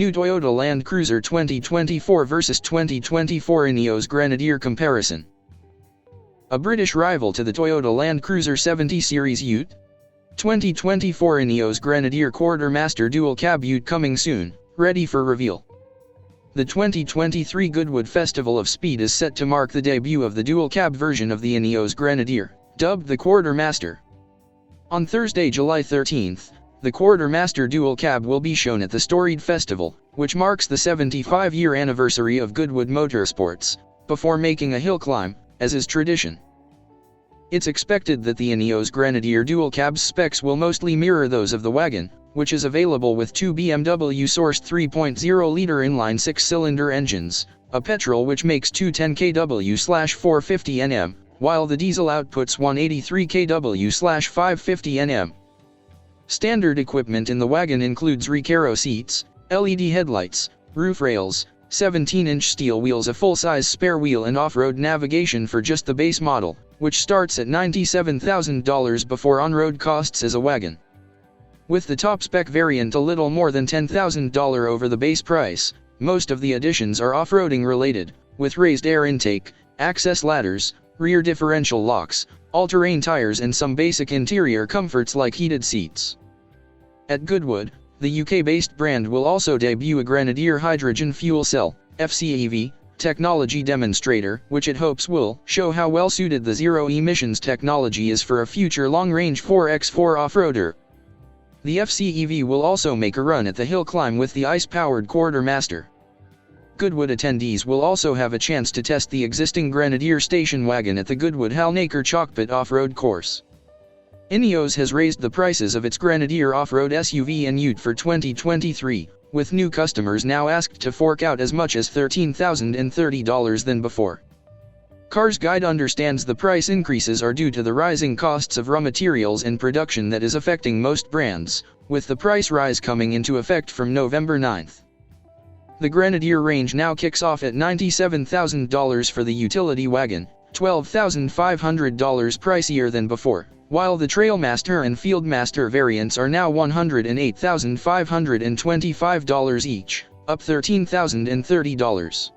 New Toyota Land Cruiser 2024 vs 2024 Ineos-Grenadier comparison. A British rival to the Toyota Land Cruiser 70 Series Ute. 2024 Ineos-Grenadier Quartermaster dual cab Ute coming soon, ready for reveal. The 2023 Goodwood Festival of Speed is set to mark the debut of the dual cab version of the Ineos-Grenadier, dubbed the Quartermaster. On Thursday, July 13th, the Quartermaster dual cab will be shown at the Storied Festival, which marks the 75-year anniversary of Goodwood Motorsports, before making a hill climb, as is tradition. It's expected that the Ineos-Grenadier dual cab's specs will mostly mirror those of the wagon, which is available with two BMW-sourced 3.0-liter inline six-cylinder engines, a petrol which makes 210 kW/450 Nm, while the diesel outputs 183 kW/550 Nm. Standard equipment in the wagon includes Recaro seats, LED headlights, roof rails, 17-inch steel wheels, a full-size spare wheel, and off-road navigation for just the base model, which starts at $97,000 before on-road costs as a wagon. With the top-spec variant a little more than $10,000 over the base price, most of the additions are off-roading related, with raised air intake, access ladders, rear differential locks, all-terrain tires, and some basic interior comforts like heated seats. At Goodwood, the UK-based brand will also debut a Grenadier hydrogen fuel cell (FCEV) technology demonstrator, which it hopes will show how well suited the zero-emissions technology is for a future long-range 4x4 off-roader. The FCEV will also make a run at the hill climb with the ice-powered Quartermaster. Goodwood attendees will also have a chance to test the existing Grenadier station wagon at the Goodwood Halnaker Chalkpit off-road course. Ineos has raised the prices of its Grenadier off-road SUV and Ute for 2023, with new customers now asked to fork out as much as $13,030 than before. Cars Guide understands the price increases are due to the rising costs of raw materials and production that is affecting most brands, with the price rise coming into effect from November 9th. The Grenadier range now kicks off at $97,000 for the utility wagon, $12,500 pricier than before, while the Trailmaster and Fieldmaster variants are now $108,525 each, up $13,030.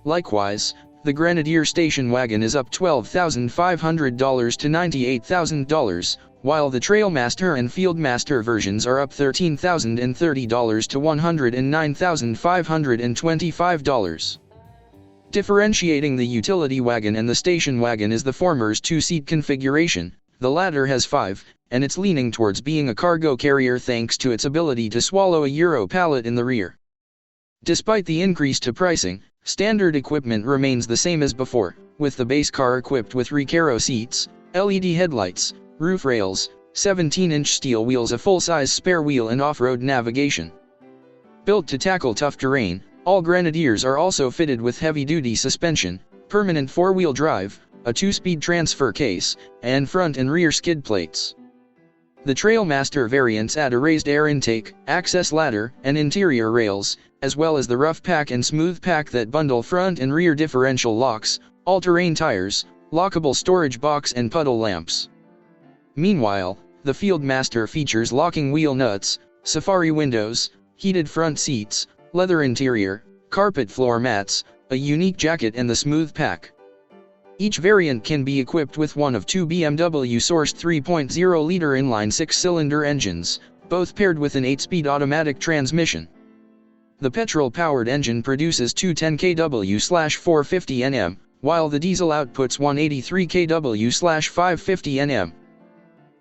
Likewise, the Grenadier station wagon is up $12,500 to $98,000, while the Trailmaster and Fieldmaster versions are up $13,030 to $109,525. Differentiating the utility wagon and the station wagon is the former's two-seat configuration. The latter has 5, and it's leaning towards being a cargo carrier thanks to its ability to swallow a Euro pallet in the rear. Despite the increase to pricing, standard equipment remains the same as before, with the base car equipped with Recaro seats, LED headlights, roof rails, 17-inch steel wheels, a full-size spare wheel, and off-road navigation. Built to tackle tough terrain, all Grenadiers are also fitted with heavy-duty suspension, permanent four-wheel drive, a 2-speed transfer case, and front and rear skid plates. The Trailmaster variants add a raised air intake, access ladder, and interior rails, as well as the rough pack and smooth pack that bundle front and rear differential locks, all-terrain tires, lockable storage box, and puddle lamps. Meanwhile, the Fieldmaster features locking wheel nuts, safari windows, heated front seats, leather interior, carpet floor mats, a unique jacket, and the smooth pack. Each variant can be equipped with one of two BMW-sourced 3.0-liter inline six-cylinder engines, both paired with an 8-speed automatic transmission. The petrol-powered engine produces 210 kW/450 Nm, while the diesel outputs 183 kW/550 Nm.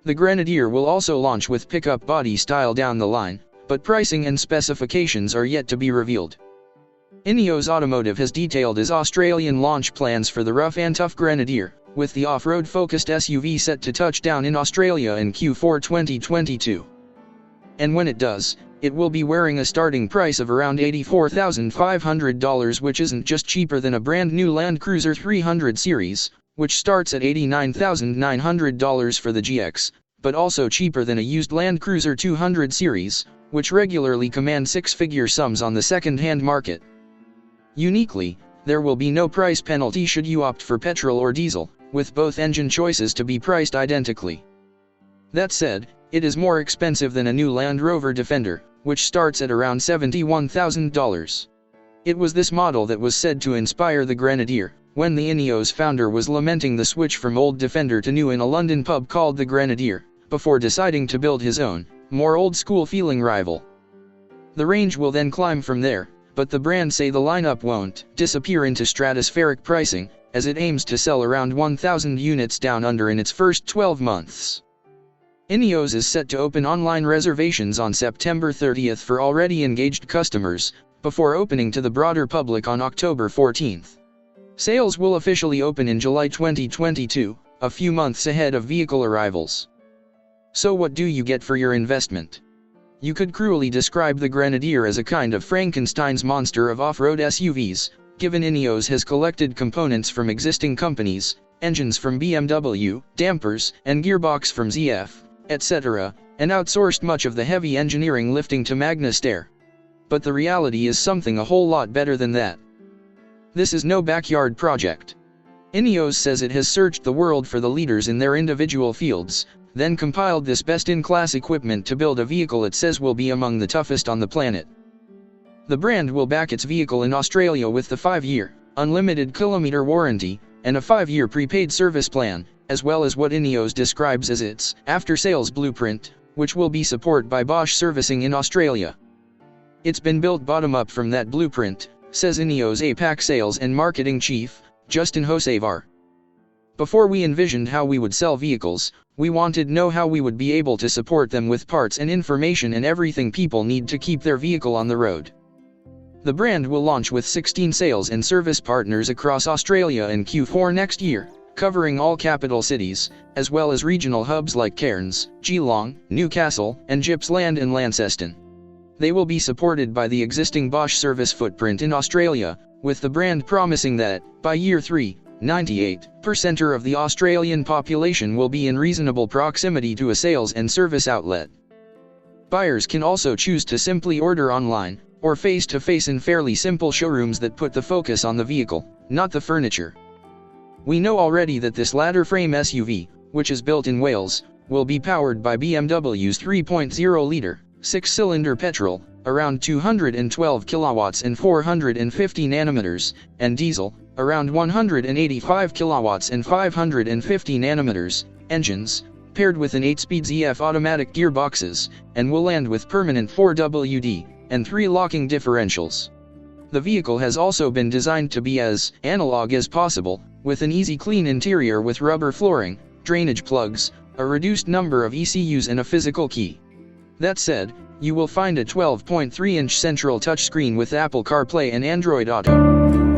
The Grenadier will also launch with pickup body style down the line, but pricing and specifications are yet to be revealed. Ineos Automotive has detailed its Australian launch plans for the rough and tough Grenadier, with the off-road focused SUV set to touch down in Australia in Q4 2022. And when it does, it will be wearing a starting price of around $84,500, which isn't just cheaper than a brand new Land Cruiser 300 series, which starts at $89,900 for the GX, but also cheaper than a used Land Cruiser 200 series, which regularly commands six-figure sums on the second-hand market. Uniquely, there will be no price penalty should you opt for petrol or diesel, with both engine choices to be priced identically. That said, it is more expensive than a new Land Rover Defender, which starts at around $71,000. It was this model that was said to inspire the Grenadier, when the Ineos founder was lamenting the switch from old Defender to new in a London pub called the Grenadier, before deciding to build his own, more old-school feeling rival. The range will then climb from there, but the brand say the lineup won't disappear into stratospheric pricing, as it aims to sell around 1,000 units down under in its first 12 months. Ineos is set to open online reservations on September 30th for already engaged customers, before opening to the broader public on October 14th. Sales will officially open in July 2022, a few months ahead of vehicle arrivals. So what do you get for your investment? You could cruelly describe the Grenadier as a kind of Frankenstein's monster of off-road SUVs, given Ineos has collected components from existing companies, engines from BMW, dampers and gearbox from ZF, etc., and outsourced much of the heavy engineering lifting to Magna Steyr. But the reality is something a whole lot better than that. This is no backyard project. Ineos says it has searched the world for the leaders in their individual fields, then compiled this best-in-class equipment to build a vehicle it says will be among the toughest on the planet. The brand will back its vehicle in Australia with the 5-year, unlimited kilometer warranty, and a 5-year prepaid service plan, as well as what Ineos describes as its after-sales blueprint, which will be supported by Bosch servicing in Australia. It's been built bottom-up from that blueprint, says Ineos APAC sales and marketing chief, Justin Hocevar. Before we envisioned how we would sell vehicles, we wanted to know how we would be able to support them with parts and information and everything people need to keep their vehicle on the road. The brand will launch with 16 sales and service partners across Australia in Q4 next year, covering all capital cities, as well as regional hubs like Cairns, Geelong, Newcastle, and Gippsland and Launceston. They will be supported by the existing Bosch service footprint in Australia, with the brand promising that, by year 3, 98% of the Australian population will be in reasonable proximity to a sales and service outlet. Buyers can also choose to simply order online, or face-to-face in fairly simple showrooms that put the focus on the vehicle, not the furniture. We know already that this ladder frame SUV, which is built in Wales, will be powered by BMW's 3.0-litre, 6-cylinder petrol, around 212 kilowatts and 450 nanometers, and diesel, around 185 kilowatts and 550 nanometers, engines, paired with an 8-speed ZF automatic gearboxes, and will land with permanent 4WD, and 3 locking differentials. The vehicle has also been designed to be as analog as possible, with an easy clean interior with rubber flooring, drainage plugs, a reduced number of ECUs and a physical key. That said, you will find a 12.3-inch central touchscreen with Apple CarPlay and Android Auto.